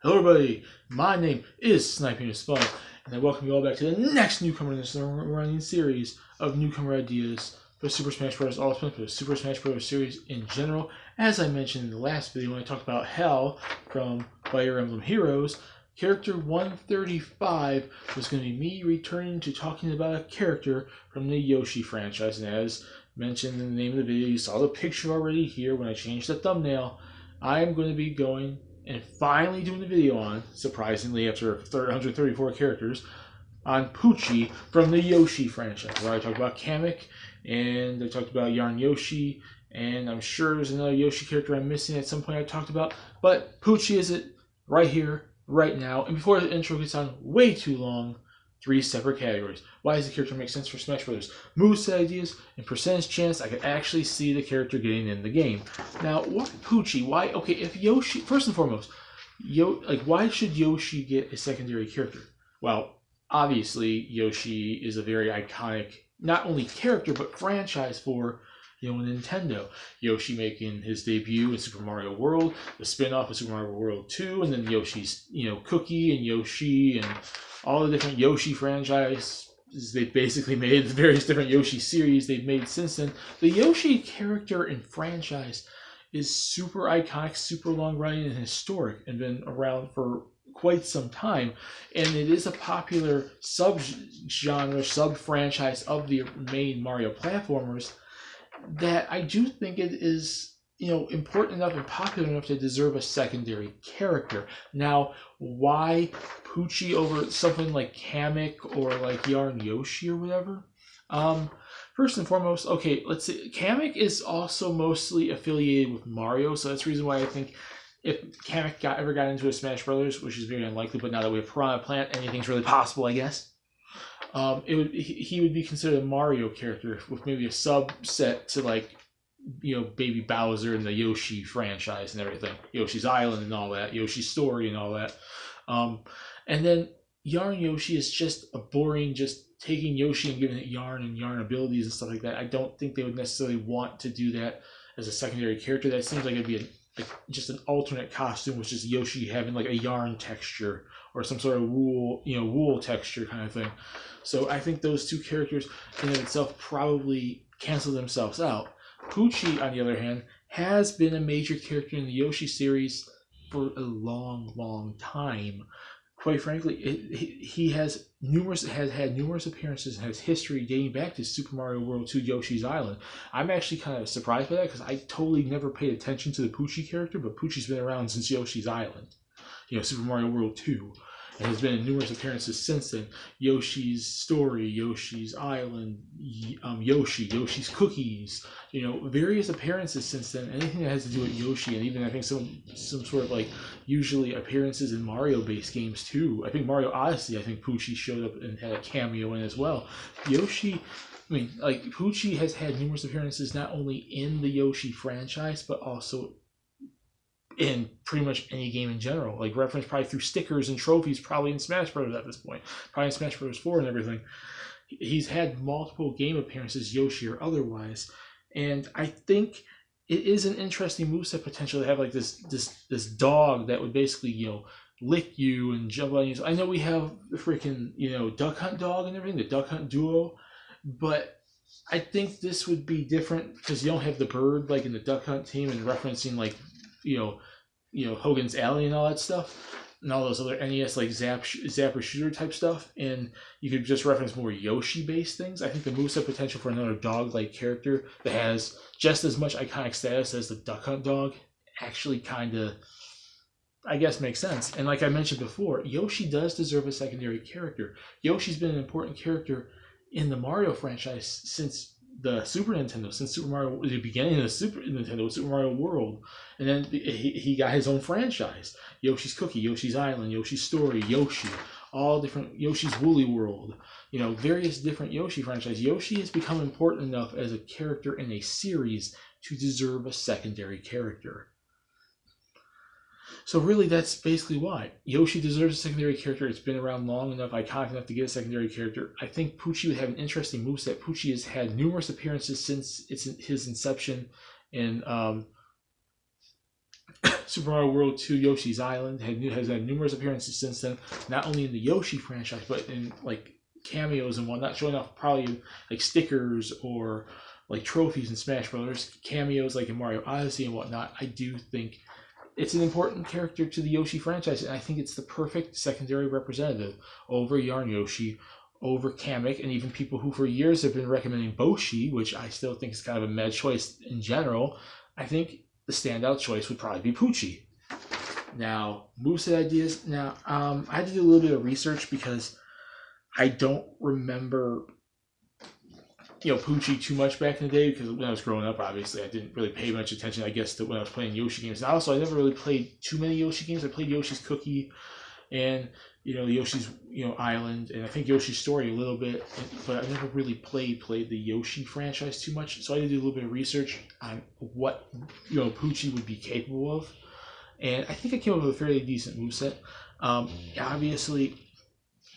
Hello everybody, my name is Sniping is Fun, and I welcome you all back to the next Newcomer in this running series of Newcomer ideas for Super Smash Bros. Ultimate, for the Super Smash Bros. Series in general. As I mentioned in the last video when I talked about Hell from Fire Emblem Heroes, character 135 was going to be me returning to talking about a character from the Yoshi franchise, and as mentioned in the name of the video, you saw the picture already here when I changed the thumbnail. I am going to be going and finally doing the video on, surprisingly after 134 characters, on Poochy from the Yoshi franchise, where I talked about Kamek, and I talked about Yarn Yoshi, and I'm sure there's another Yoshi character I'm missing at some point I talked about, but Poochy is it right here, right now. And before the intro gets on way too long, 3 separate categories. Why does the character make sense for Smash Brothers? Moveset ideas and percentage chance I could actually see the character getting in the game. Now, what Poochy? Why? Okay, if Yoshi, first and foremost, why should Yoshi get a secondary character? Well, obviously Yoshi is a very iconic, not only character but franchise for Nintendo. Yoshi making his debut in Super Mario World, the spin-off of Super Mario World 2, and then Yoshi's Cookie and Yoshi and all the different Yoshi franchises they've basically made, the various different Yoshi series they've made since then. The Yoshi character and franchise is super iconic, super long running and historic, and been around for quite some time, and it is a popular sub-genre, sub-franchise of the main Mario platformers that I do think it is important enough and popular enough to deserve a secondary character. Now, why Poochy over something like Kamek or like Yarn Yoshi or whatever? First and foremost, okay, let's see. Kamek is also mostly affiliated with Mario, so that's the reason why I think if Kamek ever got into a Smash Brothers, which is very unlikely, but now that we have Piranha Plant, anything's really possible, I guess. He would be considered a Mario character with maybe a subset to like Baby Bowser and the Yoshi franchise and everything, Yoshi's Island and all that, Yoshi's Story and all that. And then Yarn Yoshi is just a boring, just taking Yoshi and giving it yarn and yarn abilities and stuff like that. I don't think they would necessarily want to do that as a secondary character. That seems like it'd be just an alternate costume, which is Yoshi having like a yarn texture or some sort of wool texture kind of thing. So I think those two characters in and of itself probably cancel themselves out. Poochy, on the other hand, has been a major character in the Yoshi series for a long, long time. Quite frankly, he has had numerous appearances and has history dating back to Super Mario World 2 Yoshi's Island. I'm actually kind of surprised by that because I totally never paid attention to the Poochy character, but Poochy's been around since Yoshi's Island, Super Mario World 2. And has been in numerous appearances since then. Yoshi's Story, Yoshi's Island, Yoshi's Cookies, various appearances since then. Anything that has to do with Yoshi, and even I think some sort of usually appearances in Mario-based games too. I think Mario Odyssey, Poochy showed up and had a cameo in as well. Poochy has had numerous appearances not only in the Yoshi franchise, but also in pretty much any game in general, referenced probably through stickers and trophies, probably in Smash Bros. At this point, probably in Smash Bros. 4 and everything. He's had multiple game appearances, Yoshi or otherwise, and I think it is an interesting moveset potential to have this dog that would basically lick you and jump on you. I know we have the freaking Duck Hunt dog and everything, the Duck Hunt duo, but I think this would be different because you don't have the bird like in the Duck Hunt team and referencing Hogan's Alley and all that stuff, and all those other NES Zapper Shooter type stuff, and you could just reference more Yoshi-based things. I think the moveset potential for another dog-like character that has just as much iconic status as the Duck Hunt dog actually kind of, I guess, makes sense. And like I mentioned before, Yoshi does deserve a secondary character. Yoshi's been an important character in the Mario franchise since the Super Nintendo, since Super Mario, the beginning of the Super Nintendo, Super Mario World, and then he got his own franchise: Yoshi's Cookie, Yoshi's Island, Yoshi's Story, Yoshi, all different Yoshi's Woolly World, various different Yoshi franchises. Yoshi has become important enough as a character in a series to deserve a secondary character. So really, that's basically why. Yoshi deserves a secondary character. It's been around long enough, iconic enough to get a secondary character. I think Poochy would have an interesting moveset. Poochy has had numerous appearances since his inception in Super Mario World 2 Yoshi's Island has had numerous appearances since then, not only in the Yoshi franchise, but in like cameos and whatnot, showing off probably like stickers or like trophies in Smash Brothers, cameos like in Mario Odyssey and whatnot. I do think it's an important character to the Yoshi franchise, and I think it's the perfect secondary representative over Yarn Yoshi, over Kamek, and even people who for years have been recommending Poochy, which I still think is kind of a mad choice in general. I think the standout choice would probably be Poochy. Now, moveset ideas. Now, I had to do a little bit of research because I don't remember, Poochy too much back in the day, because when I was growing up, obviously, I didn't really pay much attention, I guess, to when I was playing Yoshi games. And also, I never really played too many Yoshi games. I played Yoshi's Cookie and, Yoshi's, Island, and I think Yoshi's Story a little bit, but I never really played the Yoshi franchise too much. So I had to do a little bit of research on what, Poochy would be capable of. And I think I came up with a fairly decent moveset. Obviously,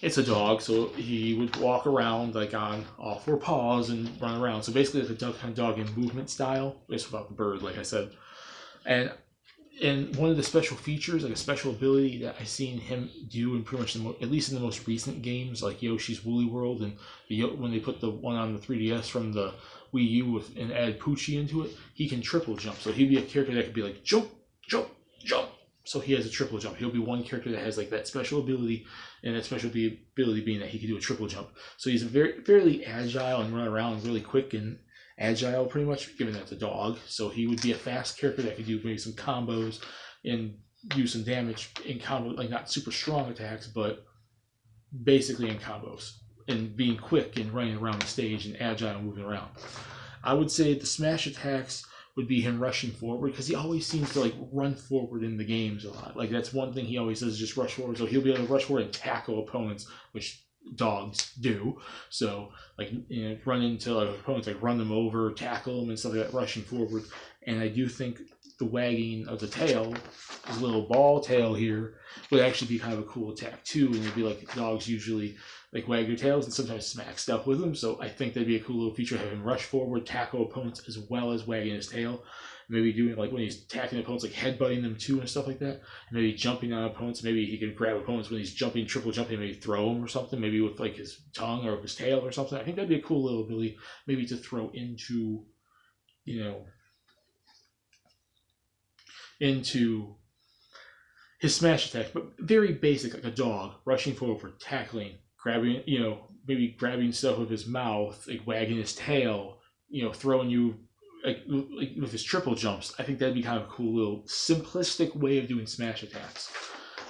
it's a dog, so he would walk around like on all four paws and run around. So basically, it's a kind of dog in movement style. It's without the bird, like I said. And one of the special features, like a special ability that I've seen him do in pretty much at least in the most recent games, like Yoshi's Woolly World, and when they put the one on the 3DS from the Wii U and add Poochy into it, he can triple jump. So he'd be a character that could be like jump, jump, jump. So he has a triple jump. He'll be one character that has like that special ability, and that special ability being that he can do a triple jump. So he's fairly agile and run around really quick and agile, pretty much, given that it's a dog. So he would be a fast character that could do maybe some combos and do some damage in combo, like not super strong attacks, but basically in combos, and being quick and running around the stage and agile and moving around. I would say the smash attacks would be him rushing forward, because he always seems to like run forward in the games a lot. Like that's one thing he always does, is just rush forward. So he'll be able to rush forward and tackle opponents, which dogs do. So like run into like opponents, like run them over, tackle them and stuff like that, rushing forward. And I do think the wagging of the tail, his little ball tail here, would actually be kind of a cool attack too. And it'd be like dogs usually like wag their tails and sometimes smack stuff with them. So I think that'd be a cool little feature, have him rush forward, tackle opponents, as well as wagging his tail. Maybe doing like when he's attacking opponents, like headbutting them too and stuff like that. Maybe jumping on opponents. Maybe he can grab opponents when he's jumping, triple jumping, maybe throw them or something. Maybe with like his tongue or his tail or something. I think that'd be a cool little ability, maybe to throw into, into his smash attack. But very basic, like a dog rushing forward, tackling, grabbing, maybe grabbing stuff with his mouth, like wagging his tail, throwing you. Like with his triple jumps. I think that'd be kind of a cool little simplistic way of doing smash attacks.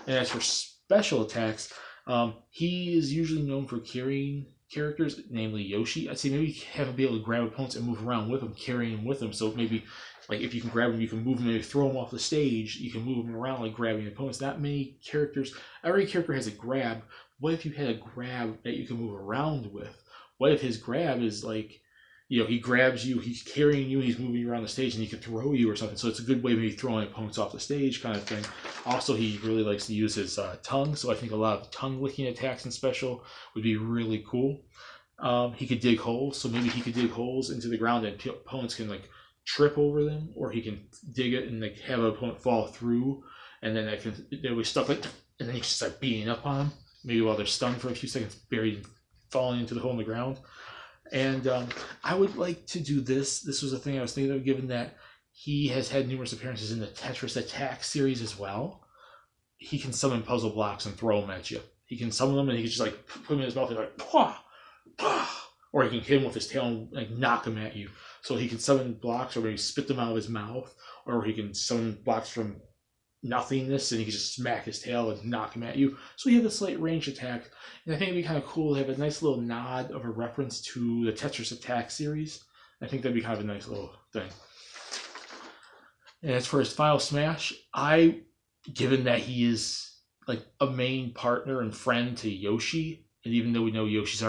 And as for special attacks, he is usually known for carrying characters, namely Yoshi. I'd say maybe have him be able to grab opponents and move around with them, carrying them with him. So maybe like if you can grab them, you can move them, maybe throw them off the stage. You can move them around like grabbing opponents. Not many characters. Every character has a grab. What if you had a grab that you can move around with? What if his grab is like, he grabs you, he's carrying you, and he's moving you around the stage, and he can throw you or something. So it's a good way of maybe throwing opponents off the stage kind of thing. Also, he really likes to use his tongue, so I think a lot of tongue-licking attacks and special would be really cool. He could dig holes, so maybe he could dig holes into the ground, and opponents can like trip over them, or he can dig it and like have an opponent fall through, and then they'll be stuck like, and then you just start beating up on them, maybe while they're stunned for a few seconds, buried, falling into the hole in the ground. And I would like to do this. This was a thing I was thinking of, given that he has had numerous appearances in the Tetris Attack series as well. He can summon puzzle blocks and throw them at you. He can summon them and he can just like put them in his mouth and like, pah, pah. Or he can hit them with his tail and like knock them at you. So he can summon blocks, or maybe spit them out of his mouth, or he can summon blocks from nothingness and he can just smack his tail and knock him at you. So he has a slight range attack, and I think it'd be kind of cool to have a nice little nod of a reference to the Tetris Attack series. I think that'd be kind of a nice little thing. And as for his final smash, given that he is like a main partner and friend to Yoshi, and even though we know Yoshi's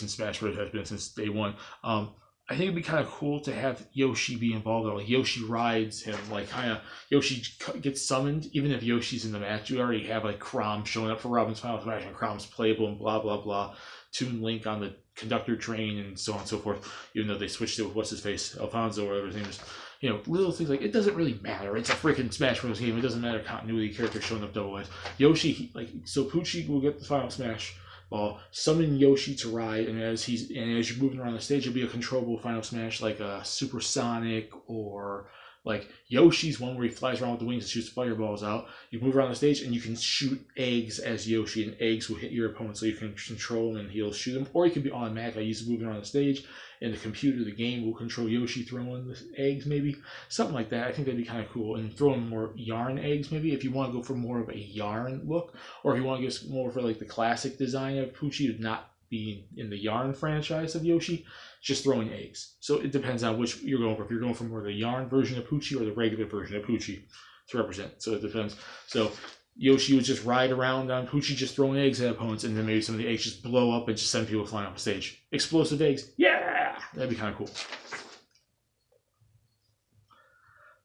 in Smash Bros. Has been since day one, I think it'd be kind of cool to have Yoshi be involved, or like Yoshi rides him, like kind of Yoshi gets summoned. Even if Yoshi's in the match, you already have like Chrom showing up for Robin's final smash, and Chrom's playable and blah blah blah. Toon Link on the conductor train and so on and so forth, even though they switched it with what's his face, Alfonso or whatever his name is. You know, little things like it doesn't really matter. It's a freaking Smash Bros. Game. It doesn't matter continuity, characters showing up double ways. Yoshi, so Poochy will get the final Smash Ball, summon Yoshi to ride, and as you're moving around the stage, it'll be a controllable final Smash like a Supersonic or like Yoshi's one where he flies around with the wings and shoots fireballs out. You move around the stage and you can shoot eggs as Yoshi, and eggs will hit your opponent, so you can control him and he'll shoot them. Or you can be automatic. I use moving around the stage, and the computer, the game, will control Yoshi throwing the eggs, maybe something like that. I think that'd be kind of cool. And throwing more yarn eggs, maybe if you want to go for more of a yarn look, or if you want to go more for like the classic design of Poochy, not being in the yarn franchise of Yoshi, just throwing eggs. So it depends on which you're going for. If you're going for more the yarn version of Poochy or the regular version of Poochy to represent. So it depends. So Yoshi would just ride around on Poochy just throwing eggs at opponents, and then maybe some of the eggs just blow up and just send people flying off the stage. Explosive eggs. Yeah! That'd be kind of cool.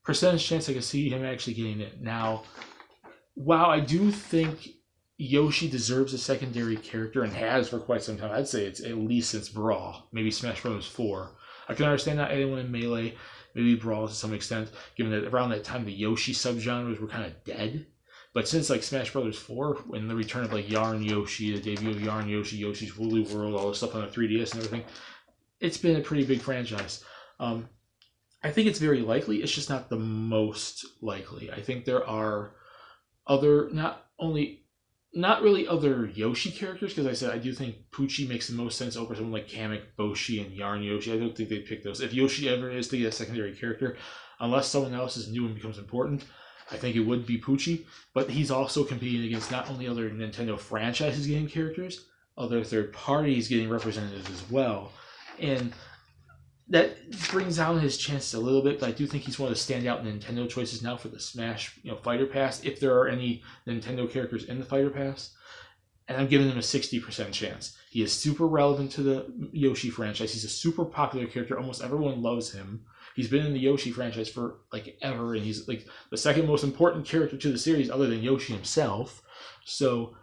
Percentage chance I can see him actually getting it. Now, while I do think Yoshi deserves a secondary character and has for quite some time, I'd say it's at least since Brawl, maybe Smash Bros. 4. I can understand not anyone in Melee, maybe Brawl to some extent, given that around that time the Yoshi subgenres were kind of dead. But since like Smash Bros. 4, and the return of like Yarn Yoshi, the debut of Yarn Yoshi, Yoshi's Woolly World, all this stuff on the 3DS and everything, it's been a pretty big franchise. I think it's very likely. It's just not the most likely. I think there are other, not really other Yoshi characters, because I said I do think Poochy makes the most sense over someone like Kamek, Boshi, and Yarn Yoshi. I don't think they'd pick those. If Yoshi ever is to get a secondary character, unless someone else is new and becomes important, I think it would be Poochy. But he's also competing against not only other Nintendo franchises getting characters, other third parties getting represented as well. And that brings down his chances a little bit, but I do think he's one of the standout Nintendo choices now for the Smash Fighter Pass, if there are any Nintendo characters in the Fighter Pass. And I'm giving him a 60% chance. He is super relevant to the Yoshi franchise. He's a super popular character. Almost everyone loves him. He's been in the Yoshi franchise for like ever, and he's like the second most important character to the series other than Yoshi himself. So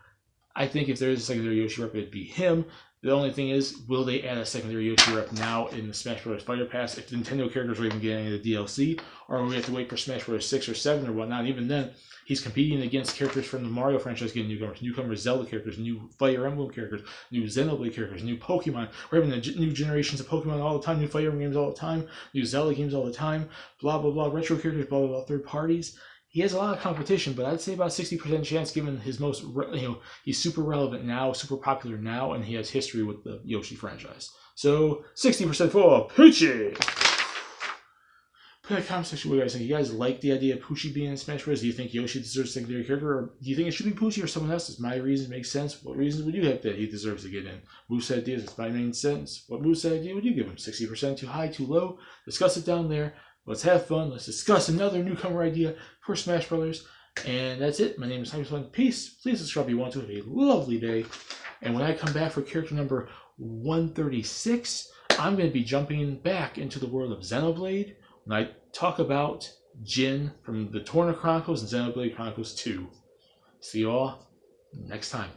I think if there is a secondary Yoshi rep, it'd be him. The only thing is, will they add a secondary Yoshi rep now in the Smash Bros. Fighter Pass if the Nintendo characters are even getting any of the DLC? Or will we have to wait for Smash Bros. 6 or 7 or whatnot? Even then, he's competing against characters from the Mario franchise getting newcomers, Zelda characters, new Fire Emblem characters, new Xenoblade characters, new Pokemon. We're having new generations of Pokemon all the time, new Fire Emblem games all the time, new Zelda games all the time, blah, blah, blah, retro characters, blah, blah, blah, third parties. He has a lot of competition, but I'd say about 60% chance given his most, he's super relevant now, super popular now, and he has history with the Yoshi franchise. So, 60% for Poochy! Put in the comment section what you guys think. You guys like the idea of Poochy being in Smash Bros? Do you think Yoshi deserves a secondary character, or do you think it should be Poochy or someone else? Does my reason make sense? What reasons would you have that he deserves to get in? Moveset ideas, does my main sense? What moveset idea would you give him? 60% too high, too low? Discuss it down there. Let's have fun. Let's discuss another newcomer idea for Smash Brothers. And that's it. My name is Hyperswan. Peace. Please subscribe if you want to. Have a lovely day. And when I come back for character number 136, I'm going to be jumping back into the world of Xenoblade when I talk about Jin from the Torna Chronicles and Xenoblade Chronicles 2. See you all next time.